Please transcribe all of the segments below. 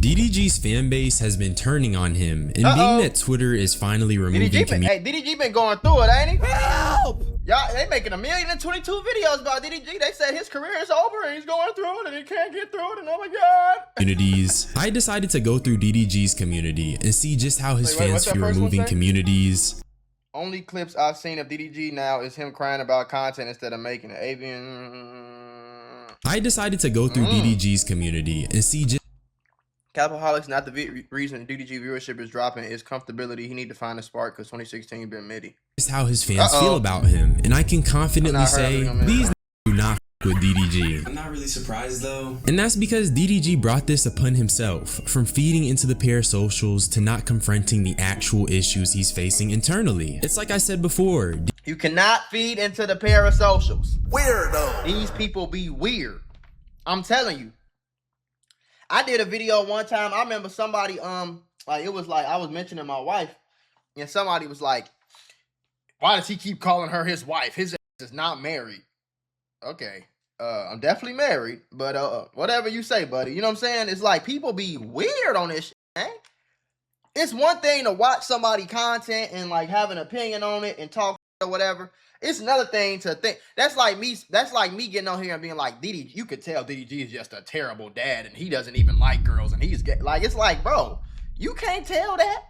DDG's fan base has been turning on him, and being that Twitter is finally removing DDG been going through it, ain't he? Help! Y'all, they making 1,022,000 videos about DDG. They said his career is over and he's going through it and he can't get through it, and oh my god. Communities. I decided to go through DDG's community and see just how his fans feel removing communities. Only clips I've seen of DDG now is him crying about content instead of making it. Avian. I decided to go through DDG's community and see just Capaholics, not the reason DDG viewership is dropping, is comfortability. He need to find a spark because 2016 been MIDI. Just how his fans feel about him, and I can confidently say these do not with DDG. I'm not really surprised though. And that's because DDG brought this upon himself, from feeding into the parasocials to not confronting the actual issues he's facing internally. It's like I said before. You cannot feed into the parasocials. Weirdo. These people be weird. I'm telling you. I did a video one time. I remember somebody, like it was like I was mentioning my wife, and somebody was like, "Why does he keep calling her his wife? His ass is not married." Okay, I'm definitely married, but whatever you say, buddy. You know what I'm saying? It's like people be weird on this shit, man. It's one thing to watch somebody content and like have an opinion on it and talk or whatever. It's another thing to think. That's like me getting on here and being like, DDG, you could tell DDG is just a terrible dad and he doesn't even like girls and he's gay. Like, it's like, bro, you can't tell that.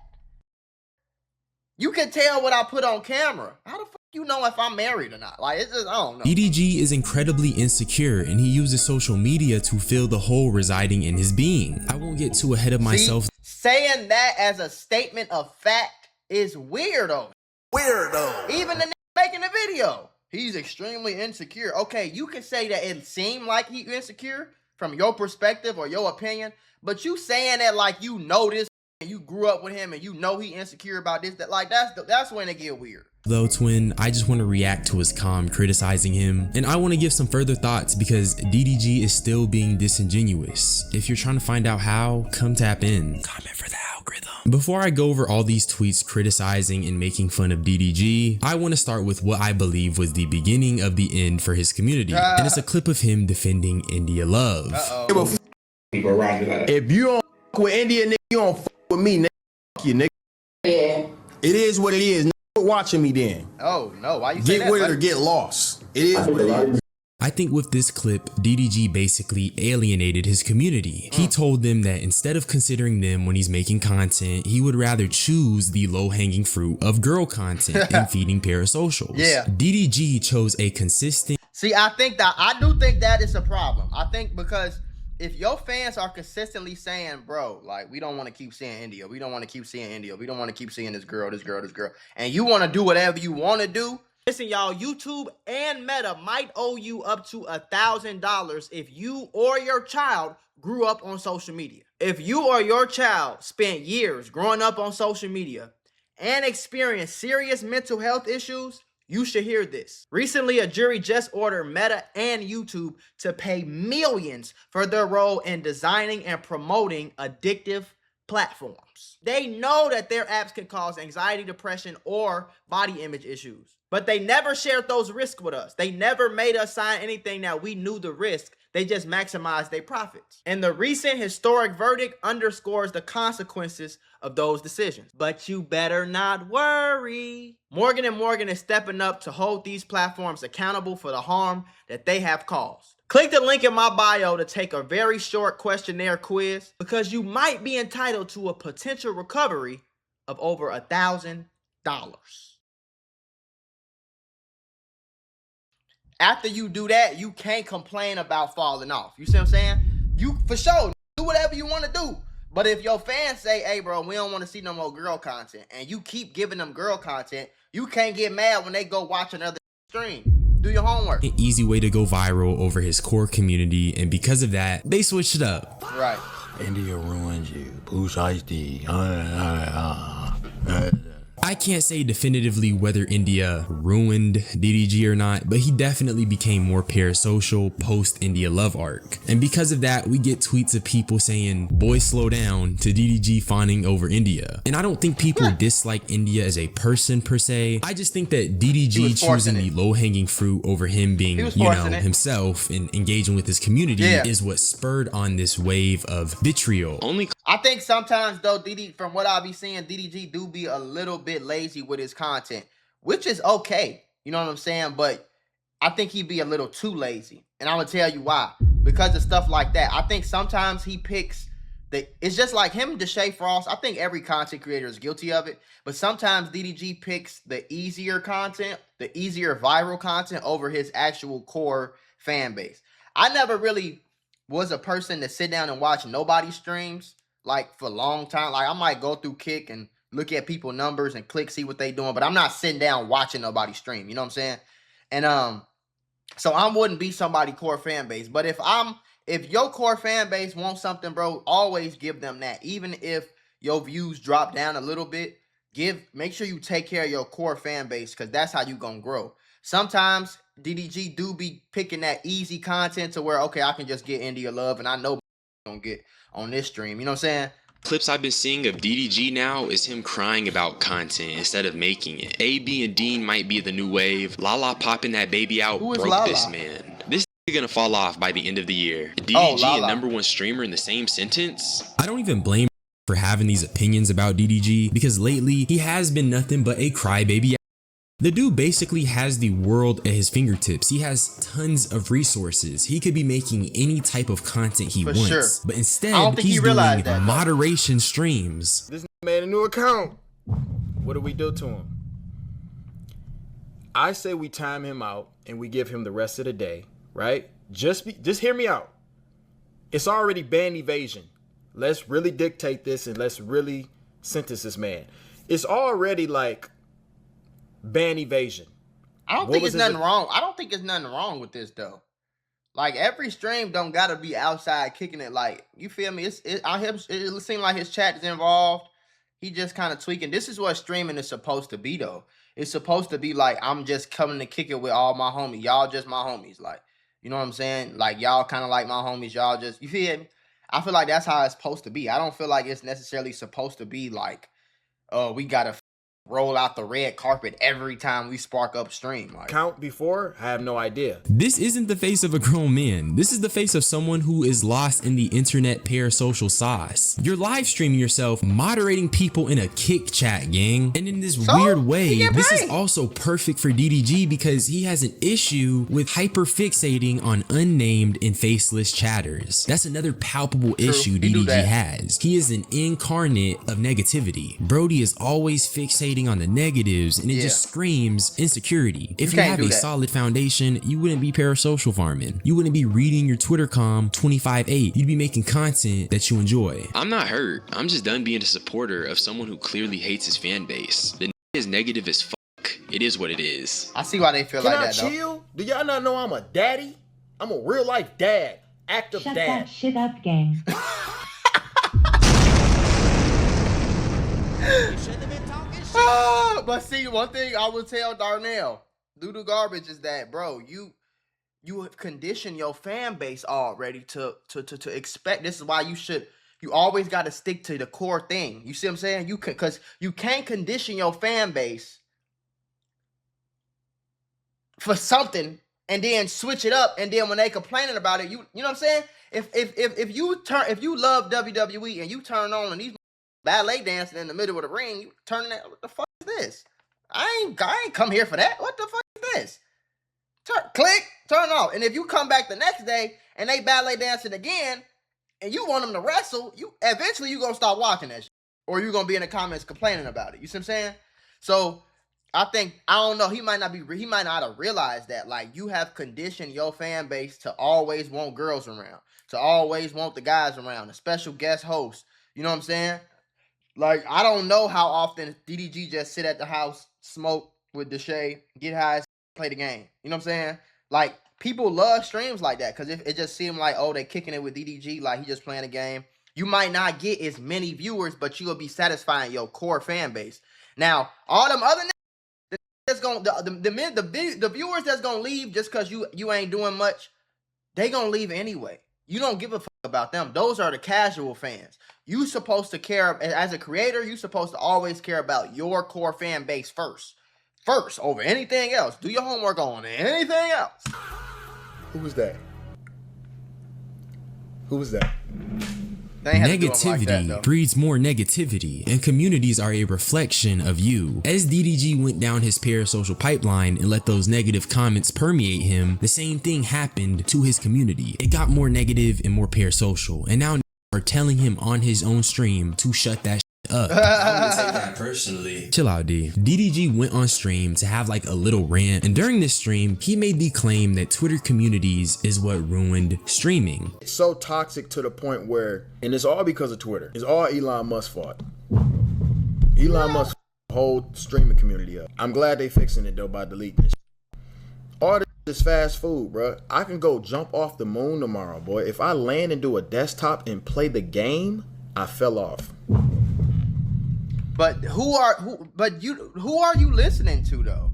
You can tell what I put on camera. How the fuck you know if I'm married or not? Like, it's just, I don't know. DDG is incredibly insecure and he uses social media to fill the hole residing in his being. I won't get too ahead of myself. Saying that as a statement of fact is weirdo. Weirdo. Even the making the video, he's extremely insecure. Okay, you can say that it seemed like he's insecure from your perspective or your opinion, but you saying that like you know this and you grew up with him and you know he insecure about this, that like that's when it get weird. Though, twin, I just want to react to his calm criticizing him, and I want to give some further thoughts because DDG is still being disingenuous. If you're trying to find out how, come tap in. Comment for the algorithm. Before I go over all these tweets criticizing and making fun of DDG, I want to start with what I believe was the beginning of the end for his community, and it's a clip of him defending India Love. If you don't fuck with India, nigga, you don't fuck with me, nigga. Fuck you, nigga. Yeah. It is what it is. Quit watching me then. Oh no, why you say that? Get with it or get lost. It is what it is. I think with this clip, DDG basically alienated his community. He told them that instead of considering them when he's making content, he would rather choose the low-hanging fruit of girl content and feeding parasocials. Yeah. DDG chose a consistent... See, I do think that is a problem. I think because if your fans are consistently saying, bro, like, we don't want to keep seeing India, we don't want to keep seeing India, we don't want to keep seeing this girl, and you want to do whatever you want to do, listen, y'all, YouTube and Meta might owe you up to $1,000 if you or your child grew up on social media. If you or your child spent years growing up on social media and experienced serious mental health issues, you should hear this. Recently, a jury just ordered Meta and YouTube to pay millions for their role in designing and promoting addictive platforms. They know that their apps can cause anxiety, depression, or body image issues, but they never shared those risks with us. They never made us sign anything that we knew the risk. They just maximized their profits. And the recent historic verdict underscores the consequences of those decisions. But you better not worry. Morgan & Morgan is stepping up to hold these platforms accountable for the harm that they have caused. Click the link in my bio to take a very short questionnaire quiz because you might be entitled to a potential recovery of over $1,000. After you do that, you can't complain about falling off. You see what I'm saying? You, for sure, do whatever you want to do. But if your fans say, hey, bro, we don't want to see no more girl content, and you keep giving them girl content, you can't get mad when they go watch another stream. Do your homework. An easy way to go viral over his core community, and because of that, they switched it up. Right. India ruins you. Push ID. I can't say definitively whether India ruined DDG or not, but he definitely became more parasocial post India Love arc. And because of that, we get tweets of people saying, boy, slow down, to DDG fawning over India. And I don't think people dislike India as a person per se. I just think that DDG choosing the low-hanging fruit over him being, himself and engaging with his community is what spurred on this wave of vitriol. I think sometimes though, from what I be seeing, DDG do be a little bit lazy with his content, which is okay. You know what I'm saying? But I think he'd be a little too lazy. And I'm gonna tell you why. Because of stuff like that. I think sometimes he picks it's just like him, Deshae Frost. I think every content creator is guilty of it. But sometimes DDG picks the easier content, the easier viral content over his actual core fan base. I never really was a person to sit down and watch nobody streams like for a long time. Like I might go through Kick and look at people numbers and click, see what they doing, but I'm not sitting down watching nobody stream. You know what I'm saying? And so I wouldn't be somebody core fan base. But if your core fan base wants something, bro, always give them that. Even if your views drop down a little bit, make sure you take care of your core fan base, because that's how you gonna grow. Sometimes DDG do be picking that easy content to where, okay, I can just get India love and I know gonna get on this stream. You know what I'm saying? Clips I've been seeing of DDG now is him crying about content instead of making it. AB and Dean might be the new wave. Lala popping that baby out broke Lala? this man. This is gonna fall off by the end of the year. DDG and #1 streamer in the same sentence? I don't even blame for having these opinions about DDG, because lately he has been nothing but a crybaby. The dude basically has the world at his fingertips. He has tons of resources. He could be making any type of content he wants. Sure. But instead, he's doing moderation streams. This made a new account. What do we do to him? I say we time him out and we give him the rest of the day, right? Just hear me out. It's already ban evasion. Let's really dictate this and let's really sentence this man. It's already like ban evasion. I don't think it's nothing wrong. I don't think it's nothing wrong with this though. Like every stream don't gotta be outside kicking it. Like, you feel me? It seems like his chat is involved. He just kind of tweaking. This is what streaming is supposed to be though. It's supposed to be like, I'm just coming to kick it with all my homies. Y'all just my homies. Like, you know what I'm saying? Like, y'all kind of like my homies. Y'all just, you feel me? I feel like that's how it's supposed to be. I don't feel like it's necessarily supposed to be like, oh, we gotta roll out the red carpet every time we spark up stream. Like, count before? I have no idea. This isn't the face of a grown man. This is the face of someone who is lost in the internet parasocial sauce. You're live streaming yourself, moderating people in a kick chat, gang. And in this weird way, this is also perfect for DDG because he has an issue with hyper fixating on unnamed and faceless chatters. That's another palpable issue DDG has. He is an incarnate of negativity. Brody is always fixating on the negatives, and it just screams insecurity. If you have a solid foundation, you wouldn't be parasocial farming. You wouldn't be reading your Twitter com 25/8. You'd be making content that you enjoy. I'm not hurt. I'm just done being a supporter of someone who clearly hates his fan base. The is negative as fuck. It is what it is. I see why they feel like that though. Can I chill? Do y'all not know I'm a daddy? I'm a real life dad. Active dad. Shut that shit up, gang. But see, one thing I would tell Darnell, Doodle Garbage, is that, bro, you have conditioned your fan base already to expect. This is why you always got to stick to the core thing. You see what I'm saying? Because you can't condition your fan base for something and then switch it up, and then when they complaining about it, you know what I'm saying? If you love WWE and you turn on and these ballet dancing in the middle of the ring, you turning that, what the fuck is this? I ain't come here for that. What the fuck is this? Turn off. And if you come back the next day and they ballet dancing again and you want them to wrestle, you eventually gonna stop watching that shit. Or you're gonna be in the comments complaining about it. You see what I'm saying? So I don't know, he might not have realized that, like, you have conditioned your fan base to always want girls around, to always want the guys around, a special guest host. You know what I'm saying? Like, I don't know how often DDG just sit at the house, smoke with Deshae, get high, play the game. You know what I'm saying? Like, people love streams like that because it just seems like, oh, they kicking it with DDG, like he just playing a game. You might not get as many viewers, but you'll be satisfying your core fan base. Now, all them other niggas that's gonna the viewers that's gonna leave just because you ain't doing much, they gonna leave anyway. You don't give a fuck about them. Those are the casual fans. You supposed to care, as a creator, you supposed to always care about your core fan base first over anything else. Do your homework on anything else. Who was that? Who was that? They ain't had to do 'em like that, Negativity though. breeds more negativity, and communities are a reflection of you. As DDG went down his parasocial pipeline and let those negative comments permeate him, the same thing happened to his community. It got more negative and more parasocial, and now are telling him on his own stream to shut that up. I wouldn't say that personally. Chill out, D. DDG went on stream to have like a little rant, and during this stream, he made the claim that Twitter communities is what ruined streaming. It's so toxic to the point where, and it's all because of Twitter. It's all Elon Musk's fault. Elon Musk whole streaming community up. I'm glad they fixing it though by deleting this. All this is fast food, bro. I can go jump off the moon tomorrow, boy. If I land and do a desktop and play the game, I fell off. But who are you listening to though?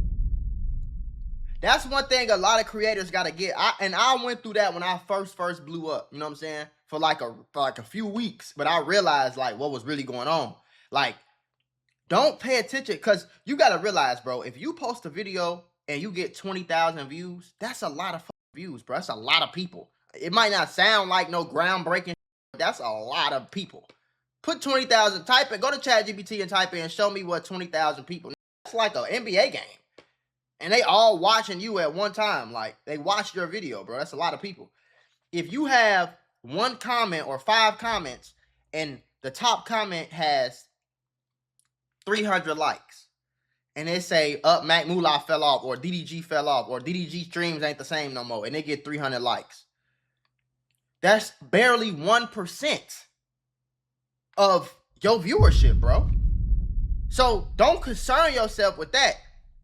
That's one thing a lot of creators gotta get. I went through that when I first blew up. You know what I'm saying? For like a few weeks, but I realized like what was really going on. Like, don't pay attention, because you gotta realize, bro. If you post a video and you get 20,000 views, that's a lot of views, bro. That's a lot of people. It might not sound like no groundbreaking, but that's a lot of people. Put 20,000, type it, go to ChatGPT and type in, show me what 20,000 people. That's like an NBA game. And they all watching you at one time. Like, they watched your video, bro. That's a lot of people. If you have one comment or 5 comments and the top comment has 300 likes, and they say, Mula fell off, or DDG fell off, or DDG streams ain't the same no more, and they get 300 likes. That's barely 1% of your viewership, bro. So don't concern yourself with that.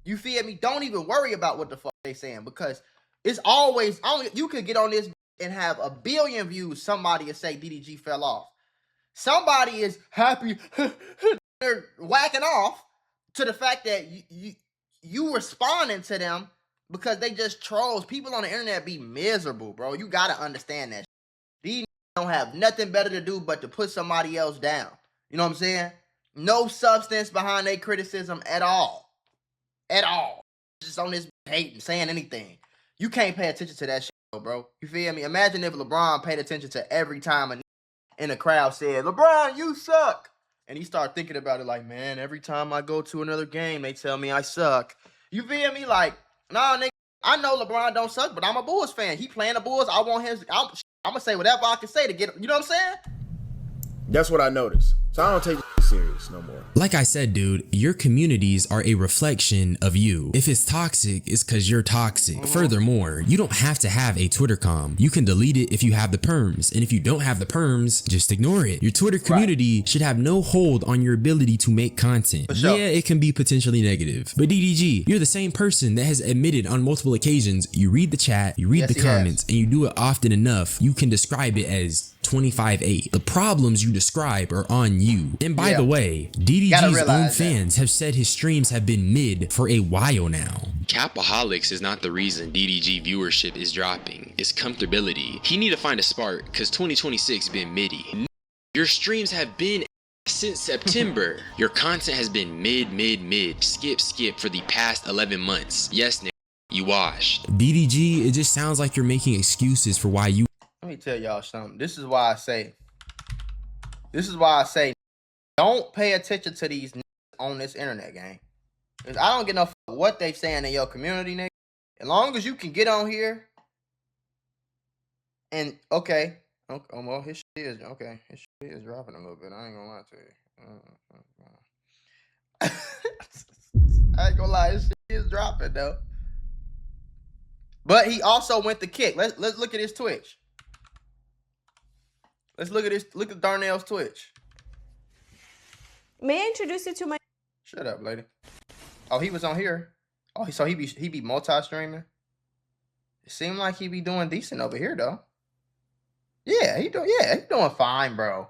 You feel me? Don't even worry about what the fuck they saying, because it's always only you could get on this and have 1 billion views. Somebody will say DDG fell off. Somebody is happy. They're whacking off to the fact that you responding to them because they just trolls. People on the internet be miserable, bro. You gotta understand that. These don't have nothing better to do but to put somebody else down. You know what I'm saying? No substance behind their criticism at all. At all. Just on this hating, saying anything. You can't pay attention to that shit, bro. You feel me? Imagine if LeBron paid attention to every time in the crowd said, LeBron, you suck. And he started thinking about it like, man, every time I go to another game, they tell me I suck. You feel me? Like, nah, nigga, I know LeBron don't suck, but I'm a Bulls fan. He playing the Bulls. I want him. I'm going to say whatever I can say to get him. You know what I'm saying? That's what I noticed. So I don't take it serious no more. Like I said, dude, your communities are a reflection of you. If it's toxic, it's because you're toxic. Furthermore, you don't have to have a Twitter com. You can delete it if you have the perms. And if you don't have the perms, just ignore it. Your Twitter community should have no hold on your ability to make content. For sure. Yeah, it can be potentially negative. But DDG, you're the same person that has admitted on multiple occasions, you read the chat, you read the comments, and you do it often enough, you can describe it as 25-8. The problems you describe are on you. And by the way, DDG's own fans have said his streams have been mid for a while now. Capaholics is not the reason DDG viewership is dropping. It's comfortability. He need to find a spark, because 2026 been middy. Your streams have been since September. Your content has been mid, skip for the past 11 months. Yes, nigga, you washed. DDG, it just sounds like you're making excuses for why you. Let me tell y'all something. This is why I say don't pay attention to these on this internet game. Cause I don't get no what they saying in your community, nigga. As long as you can get on here and okay, well, his shit is okay. His shit is dropping a little bit. I ain't gonna lie to you. I ain't gonna lie, his shit is dropping though. But he also went to kick. Let's look at his Twitch. Let's look at this. Look at Darnell's Twitch. May I introduce you to my... Shut up, lady. Oh, he was on here. Oh, so he be multi-streaming. It seemed like he be doing decent over here though. Yeah, he doing fine, bro.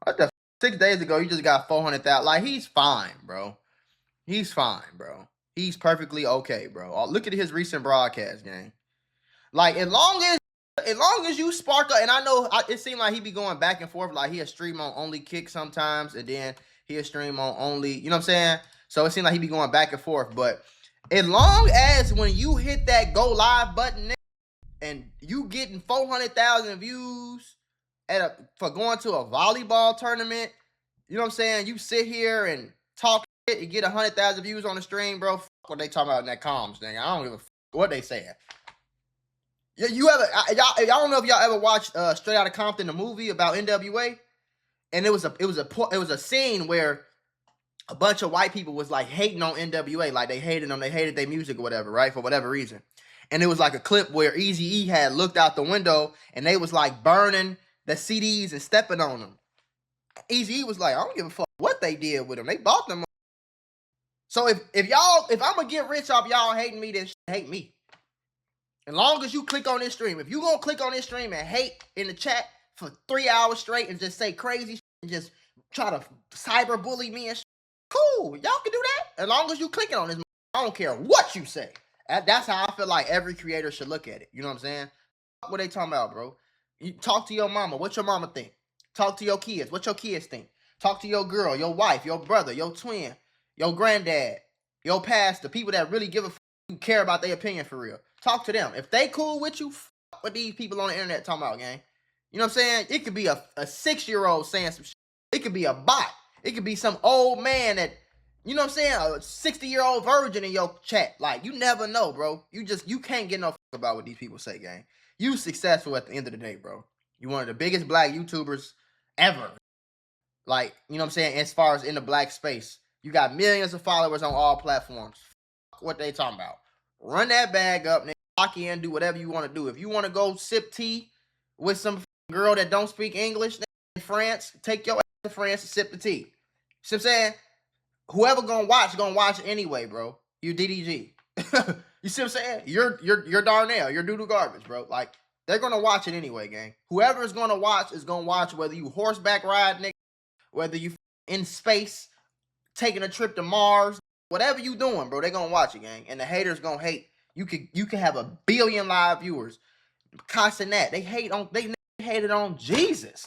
What the 6 days ago, you just got 400,000. Like, he's fine, bro. He's fine, bro. He's perfectly okay, bro. Oh, look at his recent broadcast game. Like, as long as you spark up, and I know it seemed like he be going back and forth. Like, he'll stream on only kick sometimes, and then he'll stream on only, you know what I'm saying? So it seemed like he be going back and forth. But as long as when you hit that go live button and you getting 400,000 views for going to a volleyball tournament. You know what I'm saying? You sit here and talk shit and get 100,000 views on the stream, bro. Fuck what they talking about in that comms thing. I don't give a fuck what they saying. You ever y'all don't know if y'all ever watched Straight Outta Compton, the movie about NWA, and it was a scene where a bunch of white people was like hating on NWA, like they hated them, they hated their music or whatever, right? For whatever reason. And it was like a clip where Eazy-E had looked out the window and they was like burning the CDs and stepping on them. Eazy-E was like, I don't give a fuck what they did with them. They bought them. So if I'm gonna get rich off y'all hating me, then hate me. As long as you click on this stream, if you gonna click on this stream and hate in the chat for 3 hours straight and just say crazy shit and just try to cyber bully me and shit, cool, y'all can do that. As long as you clicking on this, I don't care what you say. That's how I feel like every creator should look at it. You know what I'm saying? What they talking about, bro? You talk to your mama. What your mama think? Talk to your kids. What your kids think? Talk to your girl, your wife, your brother, your twin, your granddad, your pastor, people that really give a fuck, who care about their opinion for real. Talk to them. If they cool with you, fuck what these people on the internet talking about, gang. You know what I'm saying? It could be a 6-year-old saying some shit. It could be a bot. It could be some old man that, you know what I'm saying, a 60-year-old virgin in your chat. Like, you never know, bro. You can't get no fuck about what these people say, gang. You successful at the end of the day, bro. You one of the biggest black YouTubers ever. Like, you know what I'm saying, as far as in the black space. You got millions of followers on all platforms. Fuck what they talking about. Run that bag up, nigga. Lock in, do whatever you want to do. If you want to go sip tea with some girl that don't speak English in France, take your ass to France and sip the tea. See what I'm saying? Whoever gonna watch anyway, bro. You DDG. You see what I'm saying? You're Darnell. You're doodle garbage, bro. Like, they're gonna watch it anyway, gang. Whoever is gonna watch is gonna watch, whether you horseback ride, nigga, whether you in space, taking a trip to Mars, whatever you doing, bro, they gonna watch it, gang. And the haters gonna hate. You can have 1 billion live viewers. Constant that. They hated on Jesus.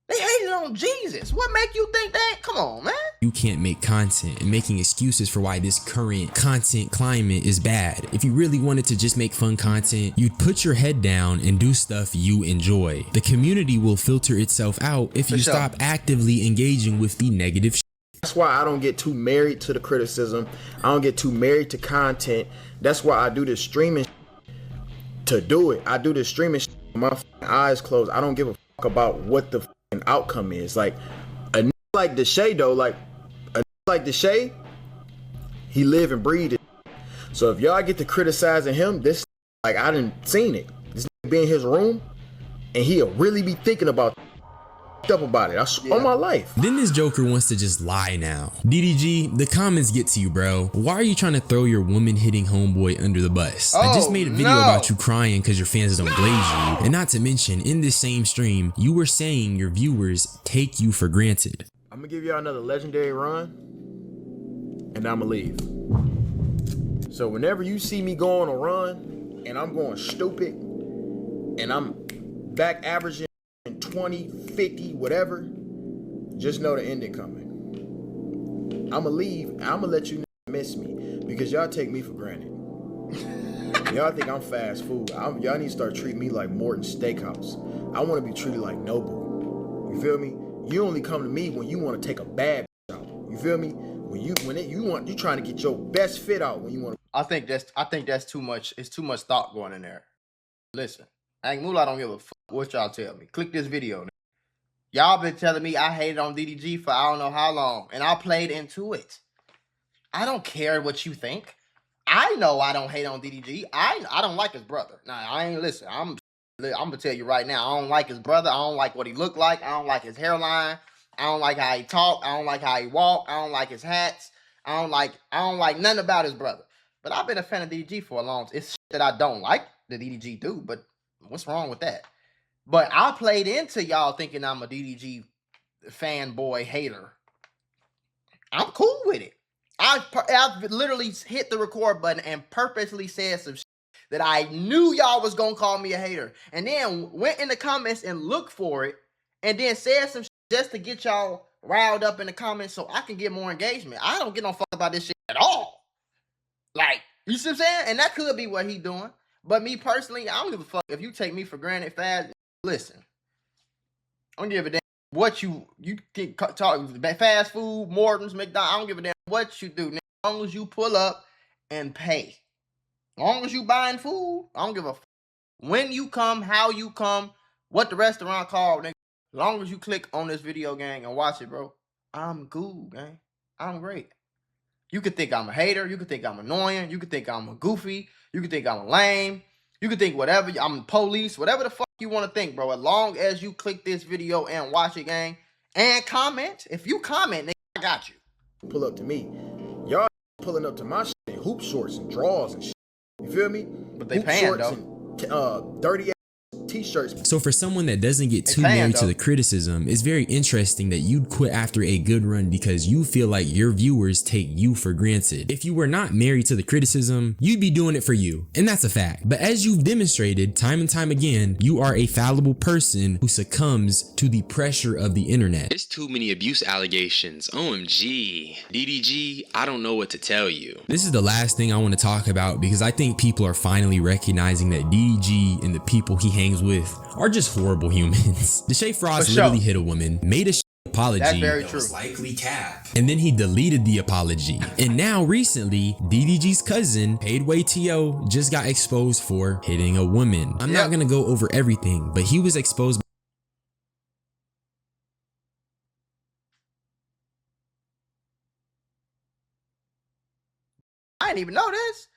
They hated on Jesus. What make you think that? Come on, man. You can't make content and making excuses for why this current content climate is bad. If you really wanted to just make fun content, you'd put your head down and do stuff you enjoy. The community will filter itself out if you stop actively engaging with the negative shit. That's why I don't get too married to the criticism. I don't get too married to content. That's why I do this streaming to do it. I do this streaming with my eyes closed. I don't give a fuck about what the outcome is. Like a like Deshae though, like Deshae, he live and breathe it. So if y'all get to criticizing him, this like I didn't seen it. This be in his room and he'll really be thinking about up about it. On my life. Then this Joker wants to just lie now. DDG, the comments get to you, bro. Why are you trying to throw your woman hitting homeboy under the bus? I just made a video about you crying because your fans don't glaze you. And not to mention, in this same stream, you were saying your viewers take you for granted. I'm gonna give y'all another legendary run and I'm gonna leave. So whenever you see me go on a run and I'm going stupid and I'm back averaging 20, 50, whatever, just know the ending coming. I'ma leave and I'ma let you miss me because y'all take me for granted. Y'all think I'm fast food. Y'all need to start treating me like Morton Steakhouse. I want to be treated like Noble. You feel me? You only come to me when you want to take a bad out. You feel me? You trying to get your best fit out when you want to. I think that's too much. It's too much thought going in there. Listen, Mula don't give a fuck what y'all tell me. Click this video. Y'all been telling me I hated on DDG for I don't know how long, and I played into it. I don't care what you think. I know I don't hate on DDG. I don't like his brother. Nah, I ain't listen. I'm gonna tell you right now. I don't like his brother. I don't like what he looked like. I don't like his hairline. I don't like how he talk. I don't like how he walk. I don't like his hats. I don't like nothing about his brother. But I've been a fan of DDG for a long time. It's shit that I don't like the DDG do, but what's wrong with that? But I played into y'all thinking I'm a DDG fanboy hater. I'm cool with it. I've literally hit the record button and purposely said some shit that I knew y'all was gonna call me a hater, and then went in the comments and looked for it, and then said some shit just to get y'all riled up in the comments so I can get more engagement. I don't get no fuck about this shit at all. Like, you see what I'm saying? And that could be what he doing. But me personally, I don't give a fuck if you take me for granted fast. Listen, I don't give a damn what you can talk fast food, Morton's, McDonald's. I don't give a damn what you do. As long as you pull up and pay. As long as you buying food, I don't give a when you come, how you come, what the restaurant called, nigga. As long as you click on this video, gang, and watch it, bro, I'm cool, gang. I'm great. You could think I'm a hater. You could think I'm annoying. You could think I'm a goofy. You could think I'm a lame. You could think whatever. I'm the police. Whatever the fuck you want to think, bro. As long as you click this video and watch it, gang, and comment. If you comment, nigga, I got you. Pull up to me. Y'all pulling up to my shit in hoop shorts and drawers and shit. You feel me? But they hoop paying, shorts though. And dirty t-shirts. So for someone that doesn't get too married to the criticism, it's very interesting that you'd quit after a good run because you feel like your viewers take you for granted. If you were not married to the criticism, you'd be doing it for you, and that's a fact. But as you've demonstrated time and time again, you are a fallible person who succumbs to the pressure of the internet. There's too many abuse allegations. OMG. DDG, I don't know what to tell you. This is the last thing I want to talk about because I think people are finally recognizing that DDG and the people he hangs with are just horrible humans. Deshae Frost literally hit a woman, made a apology. That's very true. Was likely cap. And then he deleted the apology. And now recently, DDG's cousin, Paidway T.O., just got exposed for hitting a woman. I'm not gonna go over everything, but he was exposed. I didn't even know this.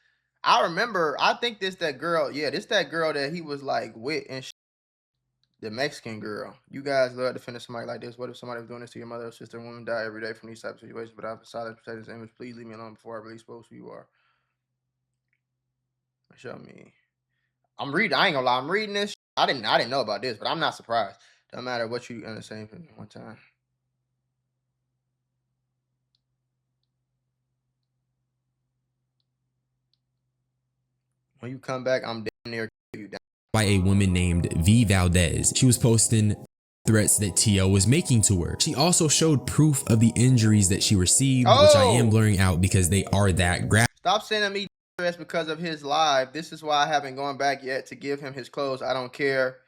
I remember, I think that girl, this that girl that he was like with and the Mexican girl. You guys love to defend somebody like this. What if somebody was doing this to your mother or sister? Women die every day from these type of situations, but I've decided to protect this image. Please leave me alone before I really expose who you are. Show me. I'm reading, I ain't gonna lie, I'm reading this. I didn't know about this, but I'm not surprised. Doesn't matter what you in the same thing one time. When you come back, I'm damn near you down. By a woman named V Valdez. She was posting threats that T.O. was making to her. She also showed proof of the injuries that she received, which I am blurring out because they are that graphic. Stop sending me stress because of his live. This is why I haven't gone back yet to give him his clothes. I don't care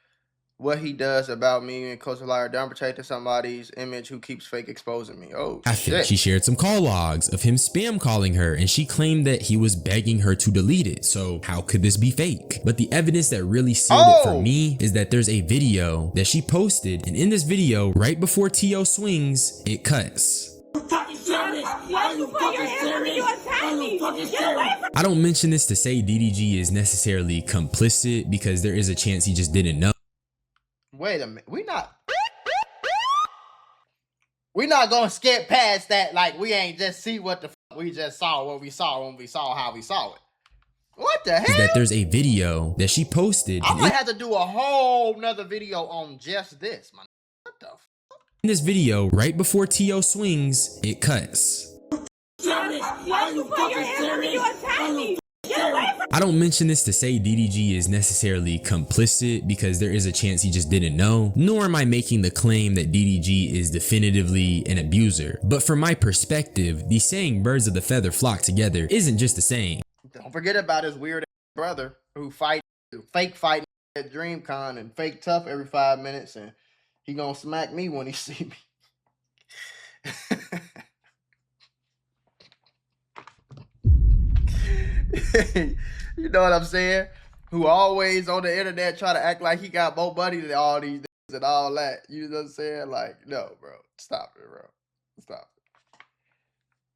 what he does about me and close a liar. Don't protect somebody's image who keeps fake exposing me. Oh, shit. She shared some call logs of him spam calling her, and she claimed that he was begging her to delete it. So how could this be fake? But the evidence that really sealed it for me is that there's a video that she posted, and in this video, right before T.O. swings, it cuts. I don't mention this to say DDG is necessarily complicit because there is a chance he just didn't know. Wait a minute. We're not gonna skip past that like we ain't just see what the fuck we just saw when we saw how we saw it. What the hell? Is that there's a video that she posted. I might have to do a whole nother video on just this, man. What the fuck? In this video, right before T.O. swings, it cuts. I don't mention this to say DDG is necessarily complicit because there is a chance he just didn't know, nor am I making the claim that DDG is definitively an abuser. But from my perspective, the saying birds of the feather flock together isn't just a saying. Don't forget about his weird brother who fake fighting at DreamCon and fake tough every 5 minutes, and he gonna smack me when he see me. You know what I'm saying? Who always on the internet try to act like he got more money than all these niggas and all that. You know what I'm saying? Like, no, bro. Stop it, bro. Stop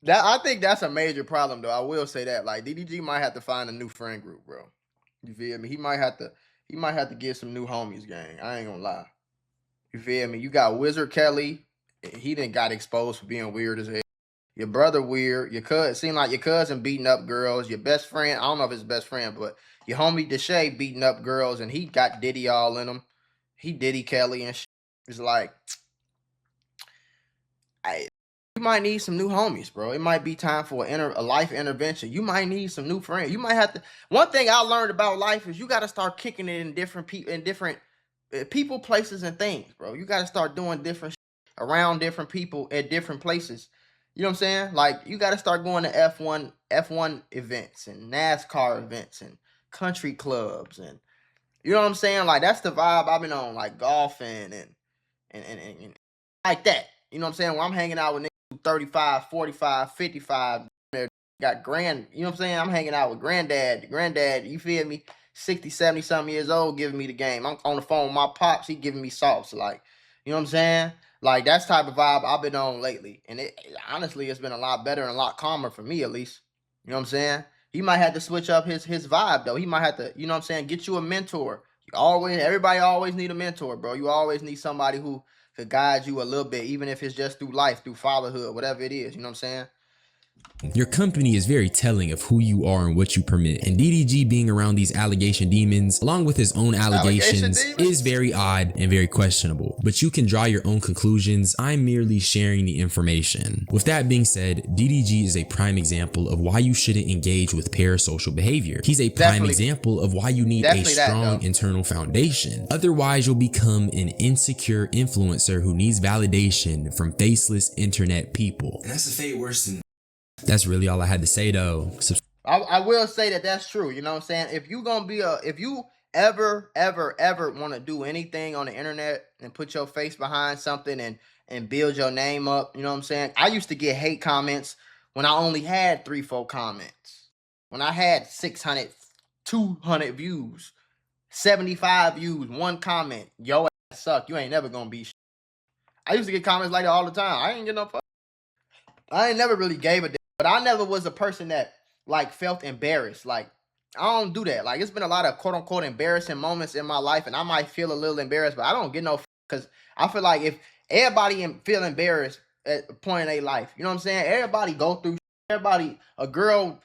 it. I think that's a major problem, though. I will say that. Like, DDG might have to find a new friend group, bro. You feel me? He might have to get some new homies, gang. I ain't gonna lie. You feel me? You got Wizard Kelly. He done got exposed for being weird as hell. Your brother weird. Your cousin seemed like your cousin beating up girls. Your best friend, I don't know if it's best friend, but your homie Deshae beating up girls, and he got Diddy all in him. He Diddy Kelly and shit. It's like, you might need some new homies, bro. It might be time for a life intervention. You might need some new friends. You might have to. One thing I learned about life is you got to start kicking it in different people, places, and things, bro. You got to start doing different shit around different people at different places. You know what I'm saying? Like, you got to start going to F1 events and NASCAR events and country clubs. And you know what I'm saying? Like, that's the vibe I've been on, like golfing and like that. You know what I'm saying? Where I'm hanging out with niggas 35, 45, 55, got grand, you know what I'm saying? I'm hanging out with granddad, you feel me? 60, 70 something years old giving me the game. I'm on the phone with my pops, he giving me sauce. Like, you know what I'm saying? Like, that's type of vibe I've been on lately. And honestly, it's been a lot better and a lot calmer for me, at least. You know what I'm saying? He might have to switch up his vibe, though. He might have to, you know what I'm saying, get you a mentor. Everybody always need a mentor, bro. You always need somebody who could guide you a little bit, even if it's just through life, through fatherhood, whatever it is. You know what I'm saying? Your company is very telling of who you are and what you permit, and DDG being around these allegation demons along with his own allegations is very odd and very questionable, but you can draw your own conclusions. I'm merely sharing the information. With that being said, DDG is a prime example of why you shouldn't engage with parasocial behavior. He's a prime example of why you need a strong internal foundation. Otherwise, you'll become an insecure influencer who needs validation from faceless internet people. And that's a fate worse than. That's really all I had to say, though. I will say that that's true. You know what I'm saying? If you gonna be if you ever want to do anything on the internet and put your face behind something and build your name up, you know what I'm saying? I used to get hate comments when I only had 3-4 comments. When I had 600, 200 views, 75 views, 1 comment. Yo ass suck. You ain't never gonna be shit. I used to get comments like that all the time. I ain't get no fuck. I ain't never really gave a damn. But I never was a person that like felt embarrassed. Like, I don't do that. Like, it's been a lot of quote unquote embarrassing moments in my life, and I might feel a little embarrassed, but I don't get no because I feel like if everybody feel embarrassed at a point in their life, you know what I'm saying? Everybody go through. Everybody, a girl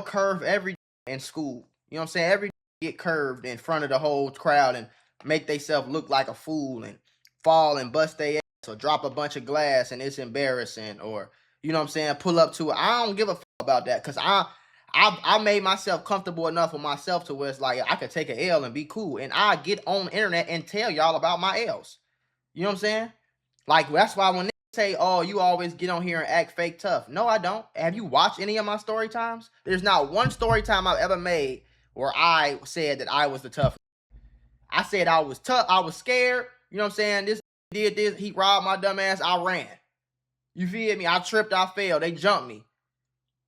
curve every day in school. You know what I'm saying? Every day get curved in front of the whole crowd and make themselves look like a fool and fall and bust their ass or drop a bunch of glass and it's embarrassing, or you know what I'm saying, pull up to it. I don't give a fuck about that because I made myself comfortable enough with myself to where it's like I could take an L and be cool. And I get on the internet and tell y'all about my L's. You know what I'm saying? Like, that's why when they say, oh, you always get on here and act fake tough. No, I don't. Have you watched any of my story times? There's not one story time I've ever made where I said that I was the tough. I said I was tough. I was scared. You know what I'm saying? This did this. He robbed my dumb ass. I ran. You feel me? I tripped, I fell. They jumped me.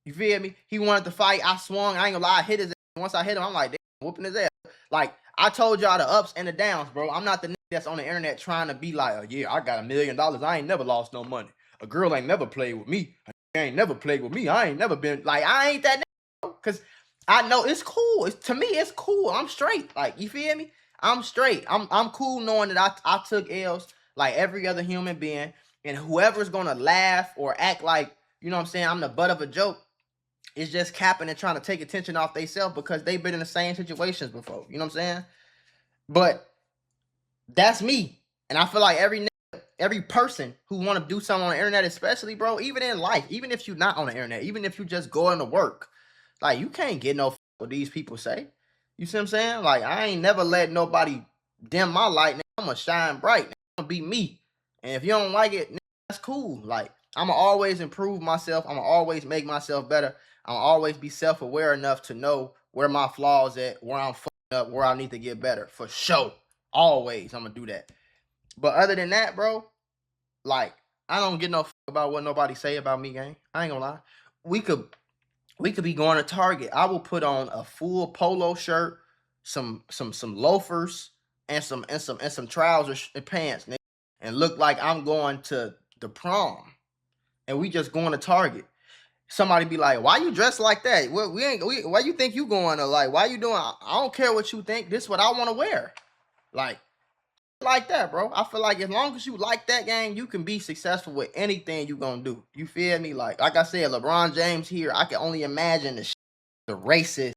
You feel me? He wanted to fight. I swung. I ain't gonna lie. I hit his ass. Once I hit him, I'm like, damn, whooping his ass. Like, I told y'all the ups and the downs, bro. I'm not the nigga that's on the internet trying to be like, oh, yeah, I got $1 million. I ain't never lost no money. A girl ain't never played with me. I ain't never played with me. I ain't never been, like, I ain't that nigga, because I know it's cool. To me, it's cool. I'm straight. Like, you feel me? I'm straight. I'm cool knowing that I took L's like every other human being. And whoever's gonna laugh or act like, you know what I'm saying, I'm the butt of a joke, is just capping and trying to take attention off themselves because they've been in the same situations before. You know what I'm saying? But that's me. And I feel like every person who want to do something on the internet, especially, bro, even in life, even if you're not on the internet, even if you just going to work, like, you can't get no what these people say. You see what I'm saying? Like, I ain't never let nobody dim my light. I'm gonna shine bright. I'm gonna be me. And if you don't like it, that's cool. Like, I'm going to always improve myself. I'm going to always make myself better. I'm going to always be self-aware enough to know where my flaws at, where I'm fucking up, where I need to get better. For sure. Always, I'm going to do that. But other than that, bro, like, I don't get no fuck about what nobody say about me, gang. I ain't going to lie. We could be going to Target. I will put on a full polo shirt, some loafers, and some trousers and pants, nigga, and look like I'm going to the prom, and we just going to Target. Somebody be like, why you dressed like that? Why you think you going to, like, why you doing? I don't care what you think. This is what I want to wear. Like that, bro. I feel like as long as you like that, gang, you can be successful with anything you gonna do. You feel me? Like I said, LeBron James here, I can only imagine the racist,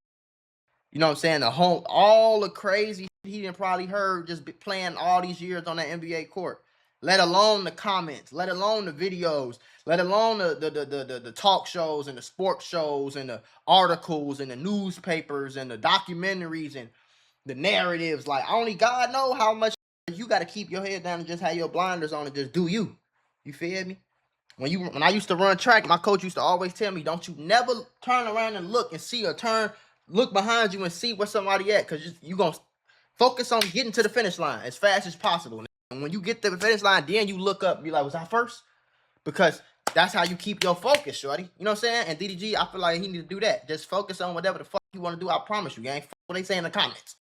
you know what I'm saying, all the crazy shit he done probably heard just playing all these years on that NBA court. Let alone the comments, let alone the videos, let alone the talk shows and the sports shows and the articles and the newspapers and the documentaries and the narratives. Like, only God know how much you got to keep your head down and just have your blinders on and just do you. You feel me? When I used to run track, my coach used to always tell me, don't you never turn around and look and see, or look behind you and see where somebody at, because you going to focus on getting to the finish line as fast as possible. And when you get to the finish line, then you look up and be like, was I first? Because that's how you keep your focus, shorty. You know what I'm saying? And DDG, I feel like he need to do that. Just focus on whatever the fuck you want to do. I promise you, gang. Fuck what they say in the comments.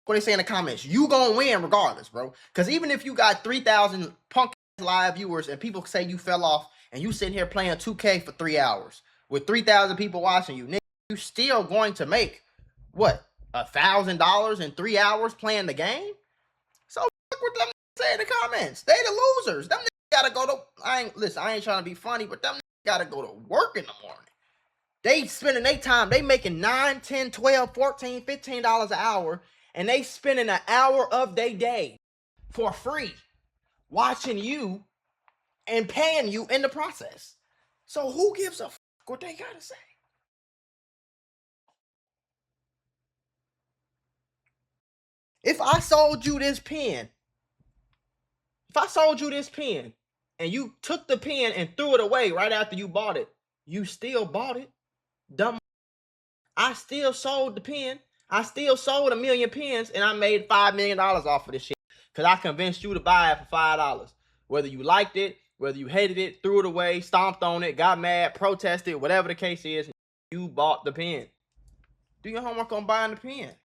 What they say in the comments. You gonna win regardless, bro. Because even if you got 3,000 punk live viewers and people say you fell off and you sitting here playing 2K for 3 hours with 3,000 people watching you, nigga, you still going to make, what, $1,000 in 3 hours playing the game? So fuck what them say in the comments. They the losers. Them niggas gotta go to, I ain't trying to be funny, but them niggas gotta go to work in the morning. They spending their time, they making $9, $10, $12, $14, $15 an hour, and they spending an hour of their day for free watching you and paying you in the process. So who gives a fuck what they gotta say? If I sold you this pen, and you took the pen and threw it away right after you bought it, you still bought it. Dumb. I still sold the pen. I still sold 1 million pens, and I made $5 million off of this shit. Because I convinced you to buy it for $5. Whether you liked it, whether you hated it, threw it away, stomped on it, got mad, protested, whatever the case is, you bought the pen. Do your homework on buying the pen.